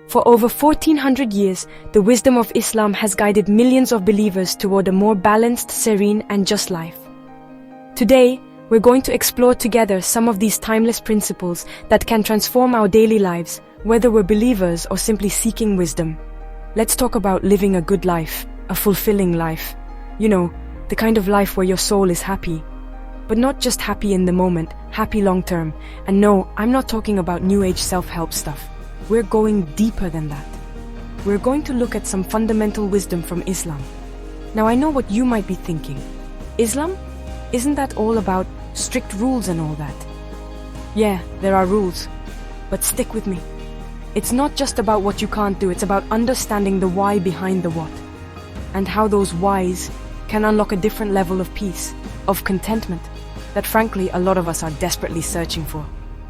For over 1400 years, the wisdom of Islam has guided millions of believers toward a more balanced, serene, and just life. Today, we're going to explore together some of these timeless principles that can transform our daily lives, whether we're believers or simply seeking wisdom. Let's talk about living a good life, a fulfilling life. You know, the kind of life where your soul is happy. But not just happy in the moment, happy long term. And no, I'm not talking about new age self-help stuff. We're going deeper than that. We're going to look at some fundamental wisdom from Islam. Now I know what you might be thinking. Islam? Isn't that all about strict rules and all that? Yeah, there are rules. But stick with me. It's not just about what you can't do, it's about understanding the why behind the what. And how those whys can unlock a different level of peace, of contentment, that frankly a lot of us are desperately searching for.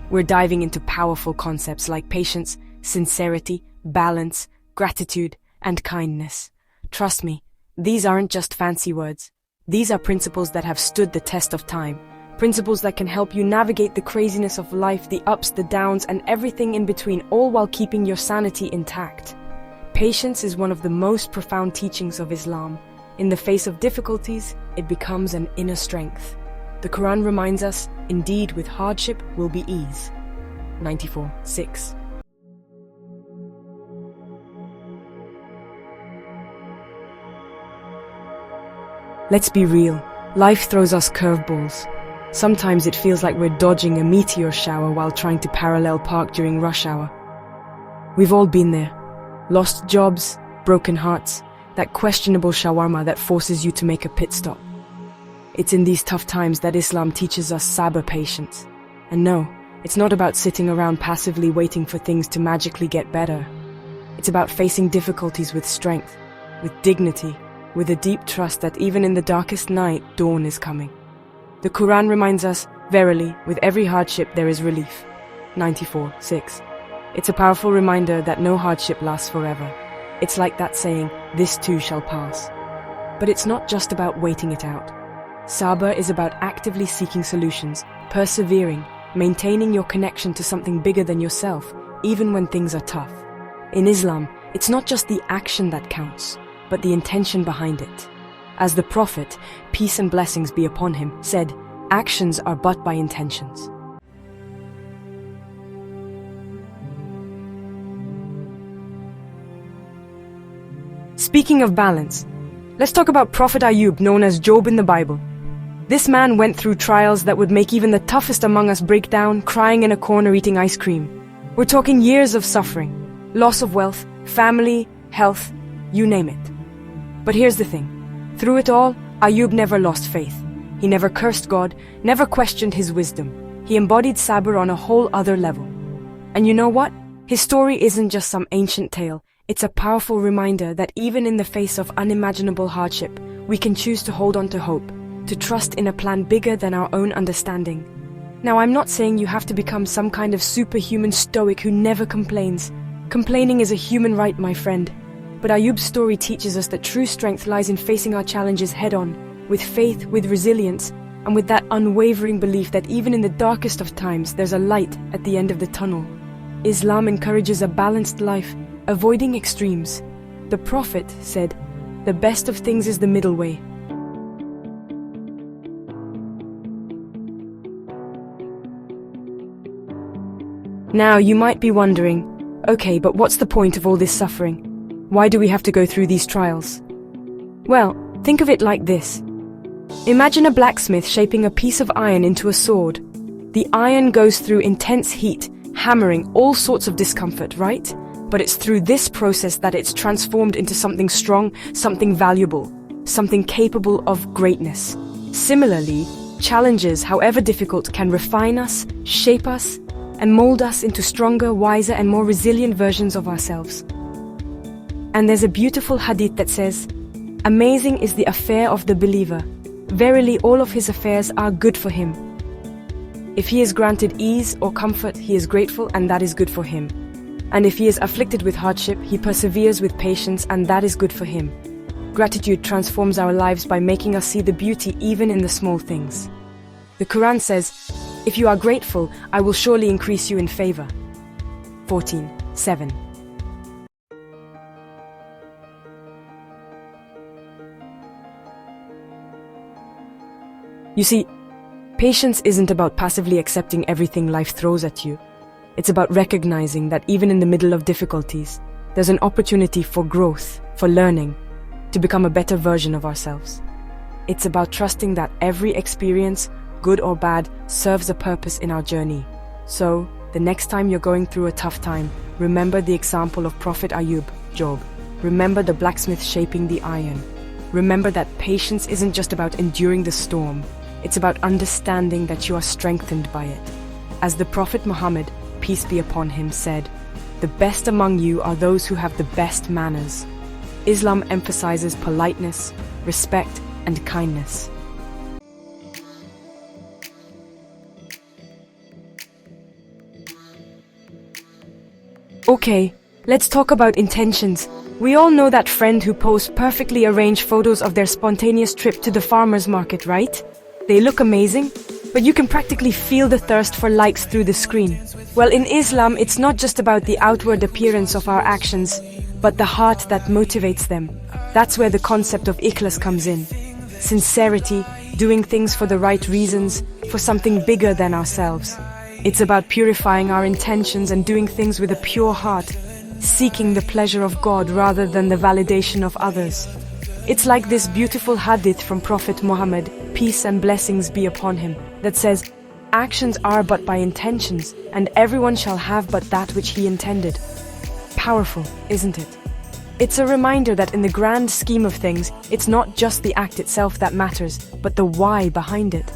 We're diving into powerful concepts like patience, sincerity, balance, gratitude, and kindness. Trust me, these aren't just fancy words. These are principles that have stood the test of time. Principles that can help you navigate the craziness of life, the ups, the downs, and everything in between, all while keeping your sanity intact. Patience is one of the most profound teachings of Islam. In the face of difficulties, it becomes an inner strength. The Quran reminds us, indeed with hardship will be ease. 94:6. Let's be real, life throws us curveballs. Sometimes it feels like we're dodging a meteor shower while trying to parallel park during rush hour. We've all been there. Lost jobs, broken hearts, that questionable shawarma that forces you to make a pit stop. It's in these tough times that Islam teaches us sabr, patience. And no, it's not about sitting around passively waiting for things to magically get better. It's about facing difficulties with strength, with dignity, with a deep trust that even in the darkest night, dawn is coming. The Quran reminds us, verily, with every hardship there is relief. 94:6. It's a powerful reminder that no hardship lasts forever. It's like that saying, this too shall pass. But it's not just about waiting it out. Sabr is about actively seeking solutions, persevering, maintaining your connection to something bigger than yourself, even when things are tough. In Islam, it's not just the action that counts, but the intention behind it. As the Prophet, peace and blessings be upon him, said, actions are but by intentions. Speaking of balance, let's talk about Prophet Ayoub, known as Job in the Bible. This man went through trials that would make even the toughest among us break down, crying in a corner eating ice cream. We're talking years of suffering, loss of wealth, family, health, you name it. But here's the thing. Through it all, Ayoub never lost faith. He never cursed God, never questioned his wisdom. He embodied sabr on a whole other level. And you know what? His story isn't just some ancient tale. It's a powerful reminder that even in the face of unimaginable hardship, we can choose to hold on to hope, to trust in a plan bigger than our own understanding. Now, I'm not saying you have to become some kind of superhuman stoic who never complains. Complaining is a human right, my friend. But Ayoub's story teaches us that true strength lies in facing our challenges head-on, with faith, with resilience, and with that unwavering belief that even in the darkest of times, there's a light at the end of the tunnel. Islam encourages a balanced life, avoiding extremes. The Prophet said, "The best of things is the middle way." Now, you might be wondering, okay, but what's the point of all this suffering? Why do we have to go through these trials? Well, think of it like this. Imagine a blacksmith shaping a piece of iron into a sword. The iron goes through intense heat, hammering all sorts of discomfort, right? But it's through this process that it's transformed into something strong, something valuable, something capable of greatness. Similarly, challenges, however difficult, can refine us, shape us, and mold us into stronger, wiser, and more resilient versions of ourselves. And there's a beautiful hadith that says, "Amazing is the affair of the believer. Verily all of his affairs are good for him. If he is granted ease or comfort, he is grateful, and that is good for him. And if he is afflicted with hardship, he perseveres with patience, and that is good for him." Gratitude transforms our lives by making us see the beauty even in the small things. The Quran says, "If you are grateful, I will surely increase you in favor." 14:7. You see, patience isn't about passively accepting everything life throws at you. It's about recognizing that even in the middle of difficulties, there's an opportunity for growth, for learning, to become a better version of ourselves. It's about trusting that every experience, good or bad, serves a purpose in our journey. So, the next time you're going through a tough time, remember the example of Prophet Ayoub, Job. Remember the blacksmith shaping the iron. Remember that patience isn't just about enduring the storm. It's about understanding that you are strengthened by it. As the Prophet Muhammad, peace be upon him, said, "The best among you are those who have the best manners." Islam emphasizes politeness, respect, and kindness. Okay, let's talk about intentions. We all know that friend who posts perfectly arranged photos of their spontaneous trip to the farmer's market, right? They look amazing, but you can practically feel the thirst for likes through the screen. Well, in Islam, it's not just about the outward appearance of our actions, but the heart that motivates them. That's where the concept of ikhlas comes in. Sincerity, doing things for the right reasons, for something bigger than ourselves. It's about purifying our intentions and doing things with a pure heart, seeking the pleasure of God rather than the validation of others. It's like this beautiful hadith from Prophet Muhammad, peace and blessings be upon him, that says, "Actions are but by intentions, and everyone shall have but that which he intended." Powerful, isn't it? It's a reminder that in the grand scheme of things, it's not just the act itself that matters, but the why behind it.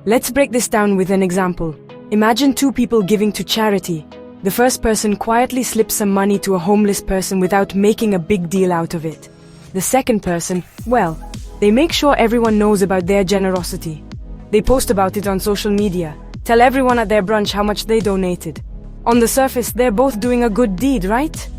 Let's break this down with an example. Imagine two people giving to charity. The first person quietly slips some money to a homeless person without making a big deal out of it. The second person, well, they make sure everyone knows about their generosity. They post about it on social media, tell everyone at their brunch how much they donated. On the surface, they're both doing a good deed, right?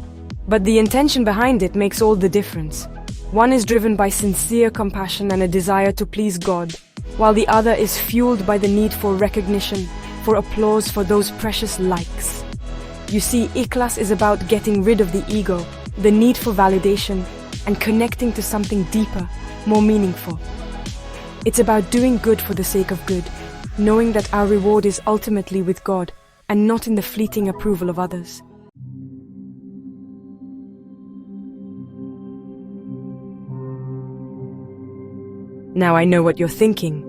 But the intention behind it makes all the difference. One is driven by sincere compassion and a desire to please God, while the other is fueled by the need for recognition, for applause, for those precious likes. You see, ikhlas is about getting rid of the ego, the need for validation, and connecting to something deeper, more meaningful. It's about doing good for the sake of good, knowing that our reward is ultimately with God, and not in the fleeting approval of others. Now I know what you're thinking.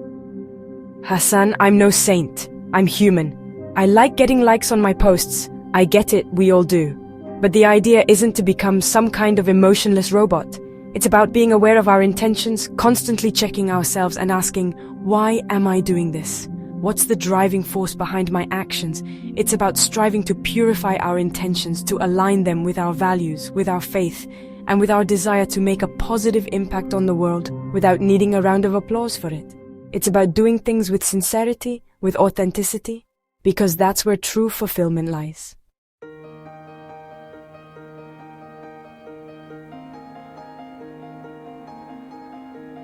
Hassan, I'm no saint. I'm human. I like getting likes on my posts. I get it, we all do. But the idea isn't to become some kind of emotionless robot. It's about being aware of our intentions, constantly checking ourselves and asking, why am I doing this? What's the driving force behind my actions? It's about striving to purify our intentions, to align them with our values, with our faith, and with our desire to make a positive impact on the world without needing a round of applause for it. It's about doing things with sincerity, with authenticity, because that's where true fulfillment lies.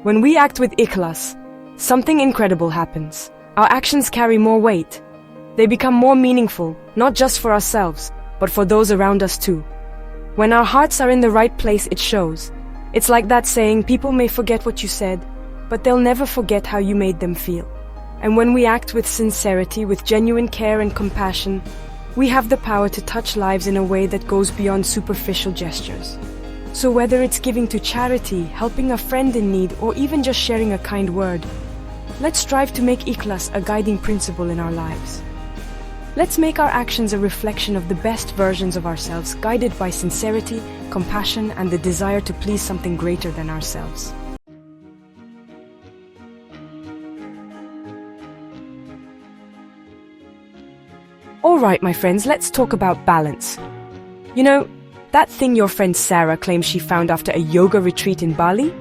When we act with ikhlas, something incredible happens. Our actions carry more weight. They become more meaningful, not just for ourselves, but for those around us too. When our hearts are in the right place, it shows. It's like that saying, people may forget what you said, but they'll never forget how you made them feel. And when we act with sincerity, with genuine care and compassion, we have the power to touch lives in a way that goes beyond superficial gestures. So whether it's giving to charity, helping a friend in need, or even just sharing a kind word, let's strive to make ikhlas a guiding principle in our lives. Let's make our actions a reflection of the best versions of ourselves, guided by sincerity, compassion, and the desire to please something greater than ourselves. Alright, my friends, let's talk about balance. You know, that thing your friend Sarah claims she found after a yoga retreat in Bali?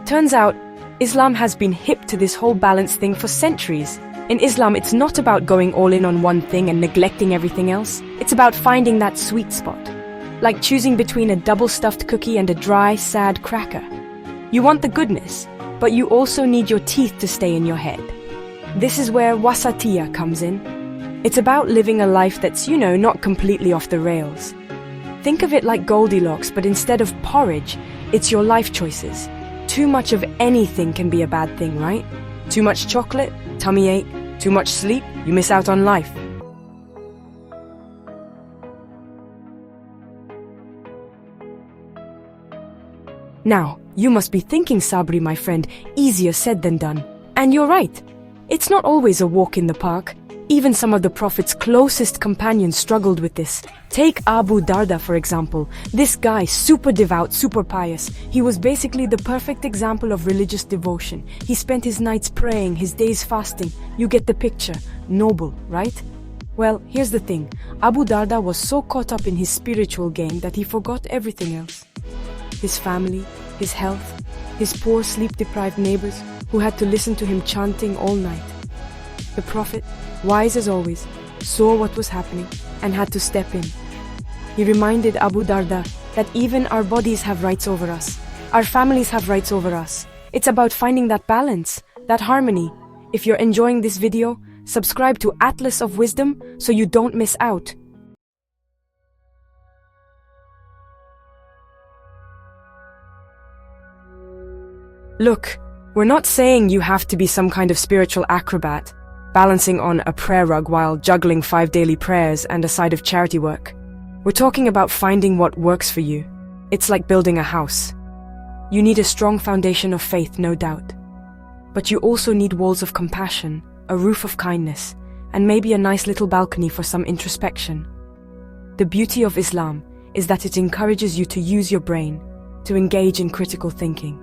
Turns out, Islam has been hip to this whole balance thing for centuries. In Islam, it's not about going all in on one thing and neglecting everything else. It's about finding that sweet spot. Like choosing between a double-stuffed cookie and a dry, sad cracker. You want the goodness, but you also need your teeth to stay in your head. This is where Wasatiyyah comes in. It's about living a life that's, not completely off the rails. Think of it like Goldilocks, but instead of porridge, it's your life choices. Too much of anything can be a bad thing, right? Too much chocolate, tummy ache. Too much sleep, you miss out on life. Now, you must be thinking, Sabri, my friend, easier said than done. And you're right. It's not always a walk in the park. Even some of the Prophet's closest companions struggled with this. Take Abu Darda, for example. This guy, super devout, super pious. He was basically the perfect example of religious devotion. He spent his nights praying, his days fasting. You get the picture. Noble, right? Well, here's the thing. Abu Darda was so caught up in his spiritual game that he forgot everything else. His family, his health, his poor sleep-deprived neighbors who had to listen to him chanting all night. The Prophet, wise as always, saw what was happening and had to step in. He reminded Abu Darda that even our bodies have rights over us. Our families have rights over us. It's about finding that balance, that harmony. If you're enjoying this video, subscribe to Atlas of Wisdom so you don't miss out. Look, we're not saying you have to be some kind of spiritual acrobat, balancing on a prayer rug while juggling 5 daily prayers and a side of charity work. We're talking about finding what works for you. It's like building a house. You need a strong foundation of faith, no doubt. But you also need walls of compassion, a roof of kindness, and maybe a nice little balcony for some introspection. The beauty of Islam is that it encourages you to use your brain, to engage in critical thinking.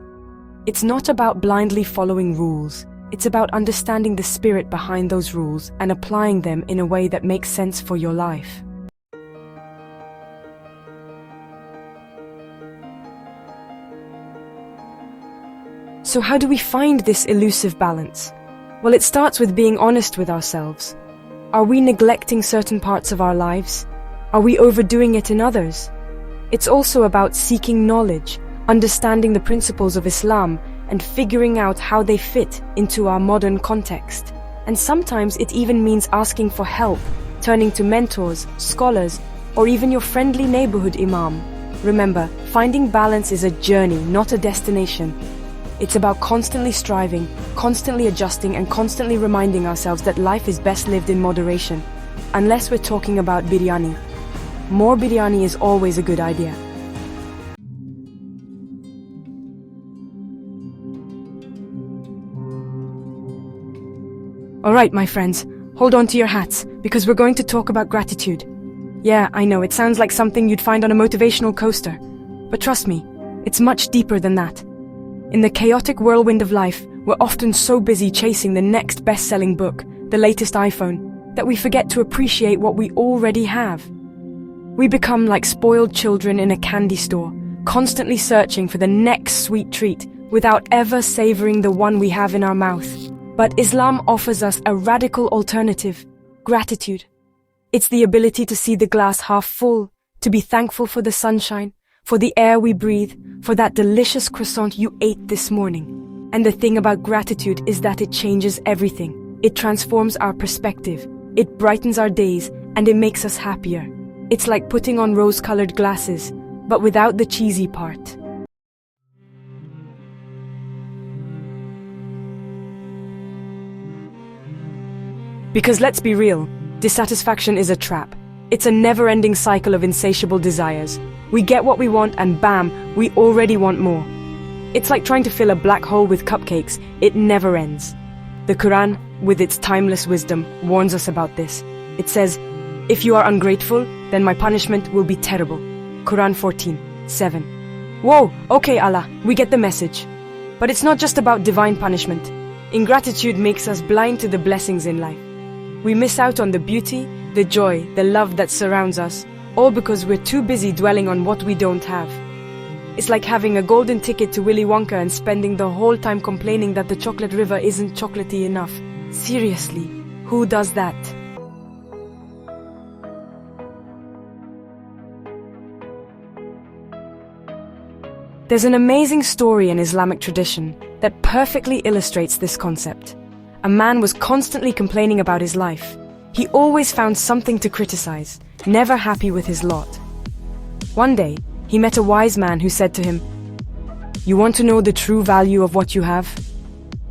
It's not about blindly following rules. It's about understanding the spirit behind those rules and applying them in a way that makes sense for your life. So how do we find this elusive balance? Well, it starts with being honest with ourselves. Are we neglecting certain parts of our lives? Are we overdoing it in others? It's also about seeking knowledge, understanding the principles of Islam, and figuring out how they fit into our modern context. And sometimes it even means asking for help, turning to mentors, scholars, or even your friendly neighborhood imam. Remember, finding balance is a journey, not a destination. It's about constantly striving, constantly adjusting, and constantly reminding ourselves that life is best lived in moderation. Unless we're talking about biryani. More biryani is always a good idea. Alright, my friends, hold on to your hats, because we're going to talk about gratitude. Yeah, I know, it sounds like something you'd find on a motivational coaster. But trust me, it's much deeper than that. In the chaotic whirlwind of life, we're often so busy chasing the next best-selling book, the latest iPhone, that we forget to appreciate what we already have. We become like spoiled children in a candy store, constantly searching for the next sweet treat, without ever savoring the one we have in our mouth. But Islam offers us a radical alternative, gratitude. It's the ability to see the glass half full, to be thankful for the sunshine, for the air we breathe, for that delicious croissant you ate this morning. And the thing about gratitude is that it changes everything. It transforms our perspective, it brightens our days, and it makes us happier. It's like putting on rose-colored glasses, but without the cheesy part. Because let's be real, dissatisfaction is a trap. It's a never-ending cycle of insatiable desires. We get what we want and bam, we already want more. It's like trying to fill a black hole with cupcakes. It never ends. The Quran, with its timeless wisdom, warns us about this. It says, "If you are ungrateful, then my punishment will be terrible." Quran 14:7. Whoa, okay Allah, we get the message. But it's not just about divine punishment. Ingratitude makes us blind to the blessings in life. We miss out on the beauty, the joy, the love that surrounds us, all because we're too busy dwelling on what we don't have. It's like having a golden ticket to Willy Wonka and spending the whole time complaining that the chocolate river isn't chocolatey enough. Seriously, who does that? There's an amazing story in Islamic tradition that perfectly illustrates this concept. A man was constantly complaining about his life. He always found something to criticize, never happy with his lot. One day, he met a wise man who said to him, "You want to know the true value of what you have?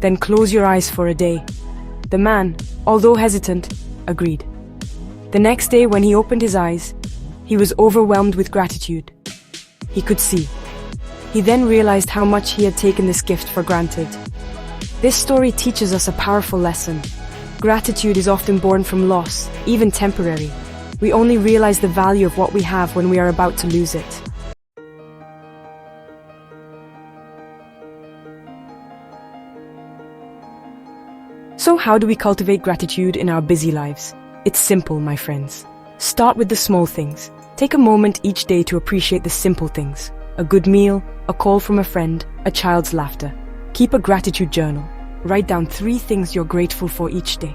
Then close your eyes for a day." The man, although hesitant, agreed. The next day when he opened his eyes, he was overwhelmed with gratitude. He could see. He then realized how much he had taken this gift for granted. This story teaches us a powerful lesson. Gratitude is often born from loss, even temporary. We only realize the value of what we have when we are about to lose it. So how do we cultivate gratitude in our busy lives? It's simple, my friends. Start with the small things. Take a moment each day to appreciate the simple things. A good meal, a call from a friend, a child's laughter. Keep a gratitude journal. Write down 3 things you're grateful for each day.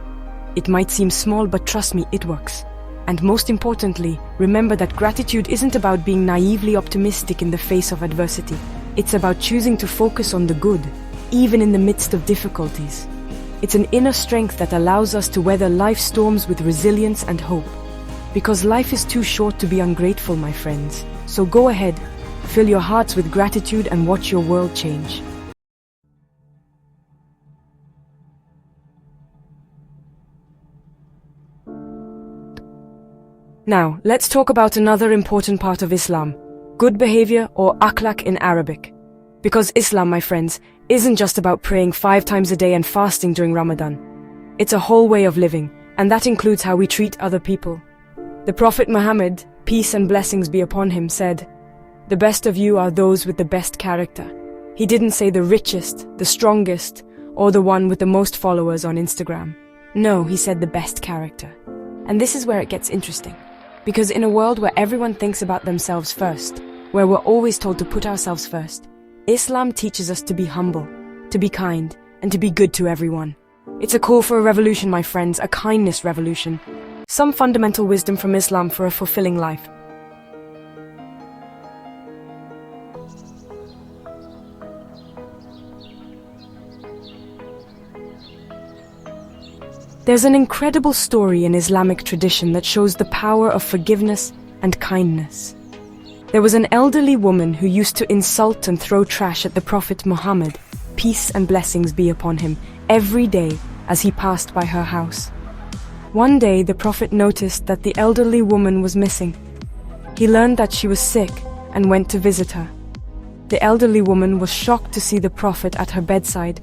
It might seem small, but trust me, it works. And most importantly, remember that gratitude isn't about being naively optimistic in the face of adversity. It's about choosing to focus on the good, even in the midst of difficulties. It's an inner strength that allows us to weather life's storms with resilience and hope. Because life is too short to be ungrateful, my friends. So go ahead, fill your hearts with gratitude and watch your world change. Now, let's talk about another important part of Islam, good behavior, or akhlaq in Arabic. Because Islam, my friends, isn't just about praying 5 times a day and fasting during Ramadan. It's a whole way of living, and that includes how we treat other people. The Prophet Muhammad, peace and blessings be upon him, said, "The best of you are those with the best character." He didn't say the richest, the strongest, or the one with the most followers on Instagram. No, he said the best character. And this is where it gets interesting. Because in a world where everyone thinks about themselves first, where we're always told to put ourselves first, Islam teaches us to be humble, to be kind, and to be good to everyone. It's a call for a revolution, my friends, a kindness revolution. Some fundamental wisdom from Islam for a fulfilling life. There's an incredible story in Islamic tradition that shows the power of forgiveness and kindness. There was an elderly woman who used to insult and throw trash at the Prophet Muhammad, peace and blessings be upon him, every day as he passed by her house. One day the Prophet noticed that the elderly woman was missing. He learned that she was sick and went to visit her. The elderly woman was shocked to see the Prophet at her bedside,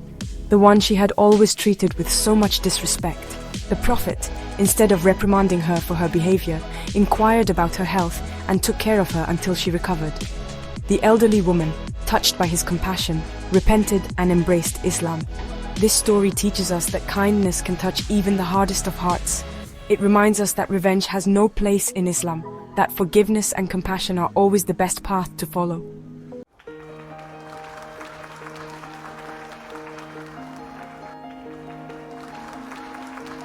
the one she had always treated with so much disrespect. The Prophet, instead of reprimanding her for her behavior, inquired about her health and took care of her until she recovered. The elderly woman, touched by his compassion, repented and embraced Islam. This story teaches us that kindness can touch even the hardest of hearts. It reminds us that revenge has no place in Islam, that forgiveness and compassion are always the best path to follow.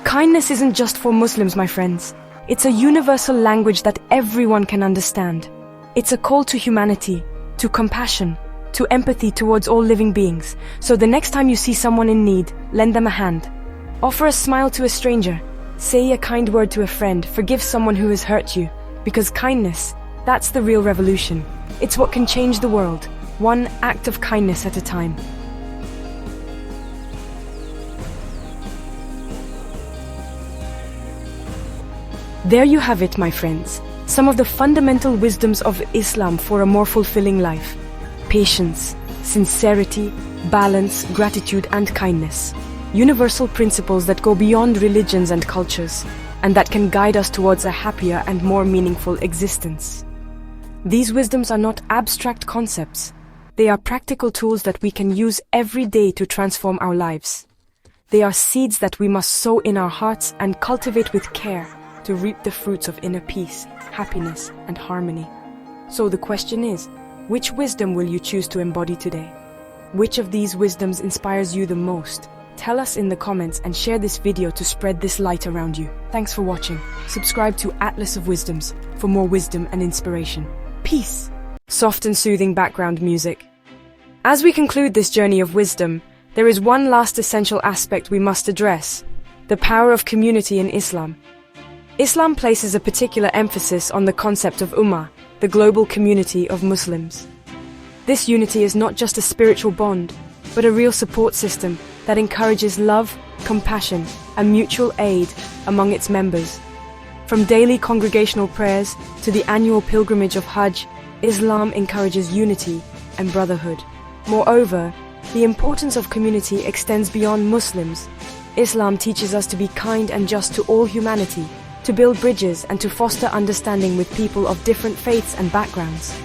Kindness isn't just for Muslims, my friends. It's a universal language that everyone can understand. It's a call to humanity, to compassion, to empathy towards all living beings. So the next time you see someone in need, lend them a hand. Offer a smile to a stranger. Say a kind word to a friend. Forgive someone who has hurt you. Because kindness, that's the real revolution. It's what can change the world, one act of kindness at a time. There you have it, my friends. Some of the fundamental wisdoms of Islam for a more fulfilling life. Patience, sincerity, balance, gratitude, and kindness. Universal principles that go beyond religions and cultures, and that can guide us towards a happier and more meaningful existence. These wisdoms are not abstract concepts. They are practical tools that we can use every day to transform our lives. They are seeds that we must sow in our hearts and cultivate with care to reap the fruits of inner peace, happiness, and harmony. So the question is, which wisdom will you choose to embody today? Which of these wisdoms inspires you the most? Tell us in the comments and share this video to spread this light around you. Thanks for watching. Subscribe to Atlas of Wisdoms for more wisdom and inspiration. Peace! Soft and soothing background music. As we conclude this journey of wisdom, there is one last essential aspect we must address: the power of community in Islam. Islam places a particular emphasis on the concept of ummah, the global community of Muslims. This unity is not just a spiritual bond, but a real support system that encourages love, compassion, and mutual aid among its members. From daily congregational prayers to the annual pilgrimage of Hajj, Islam encourages unity and brotherhood. Moreover, the importance of community extends beyond Muslims. Islam teaches us to be kind and just to all humanity, to build bridges and to foster understanding with people of different faiths and backgrounds.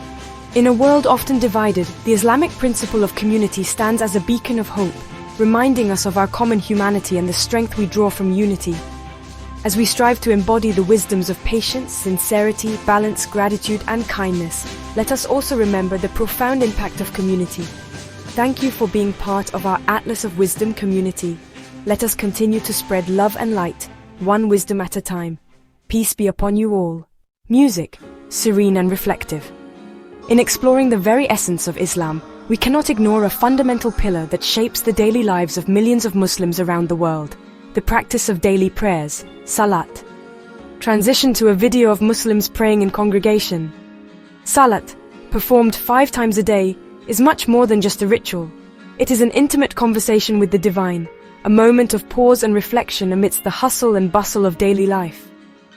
In a world often divided, the Islamic principle of community stands as a beacon of hope, reminding us of our common humanity and the strength we draw from unity. As we strive to embody the wisdoms of patience, sincerity, balance, gratitude, and kindness, let us also remember the profound impact of community. Thank you for being part of our Atlas of Wisdom community. Let us continue to spread love and light, one wisdom at a time. Peace be upon you all. Music, serene and reflective. In exploring the very essence of Islam, we cannot ignore a fundamental pillar that shapes the daily lives of millions of Muslims around the world: the practice of daily prayers, salat. Transition to a video of Muslims praying in congregation. Salat, performed 5 times a day, is much more than just a ritual. It is an intimate conversation with the divine, a moment of pause and reflection amidst the hustle and bustle of daily life.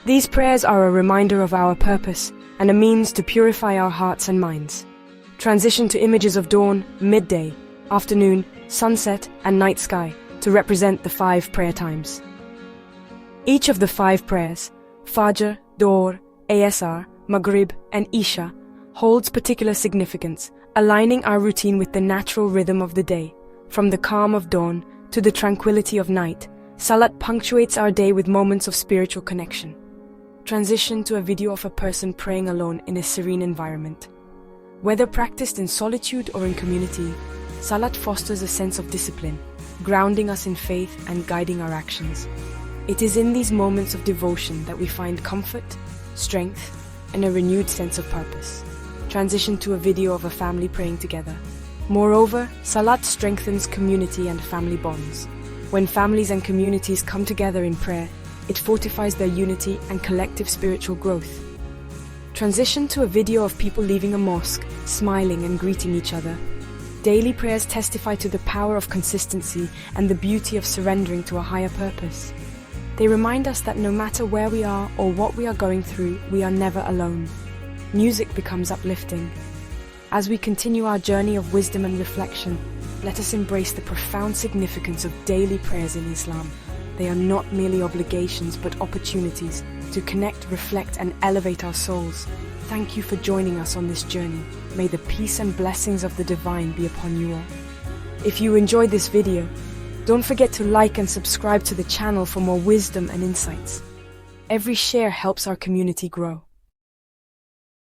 These prayers are a reminder of our purpose and a means to purify our hearts and minds. Transition to images of dawn, midday, afternoon, sunset, and night sky to represent the 5 prayer times. Each of the 5 prayers, Fajr, Dhuhr, Asr, Maghrib, and Isha, holds particular significance, aligning our routine with the natural rhythm of the day. From the calm of dawn to the tranquility of night, Salat punctuates our day with moments of spiritual connection. Transition to a video of a person praying alone in a serene environment. Whether practiced in solitude or in community, Salat fosters a sense of discipline, grounding us in faith and guiding our actions. It is in these moments of devotion that we find comfort, strength, and a renewed sense of purpose. Transition to a video of a family praying together. Moreover, Salat strengthens community and family bonds. When families and communities come together in prayer, it fortifies their unity and collective spiritual growth. Transition to a video of people leaving a mosque, smiling and greeting each other. Daily prayers testify to the power of consistency and the beauty of surrendering to a higher purpose. They remind us that no matter where we are or what we are going through, we are never alone. Music becomes uplifting. As we continue our journey of wisdom and reflection, let us embrace the profound significance of daily prayers in Islam. They are not merely obligations but opportunities to connect, reflect, and elevate our souls. Thank you for joining us on this journey. May the peace and blessings of the divine be upon you all. If you enjoyed this video, don't forget to like and subscribe to the channel for more wisdom and insights. Every share helps our community grow.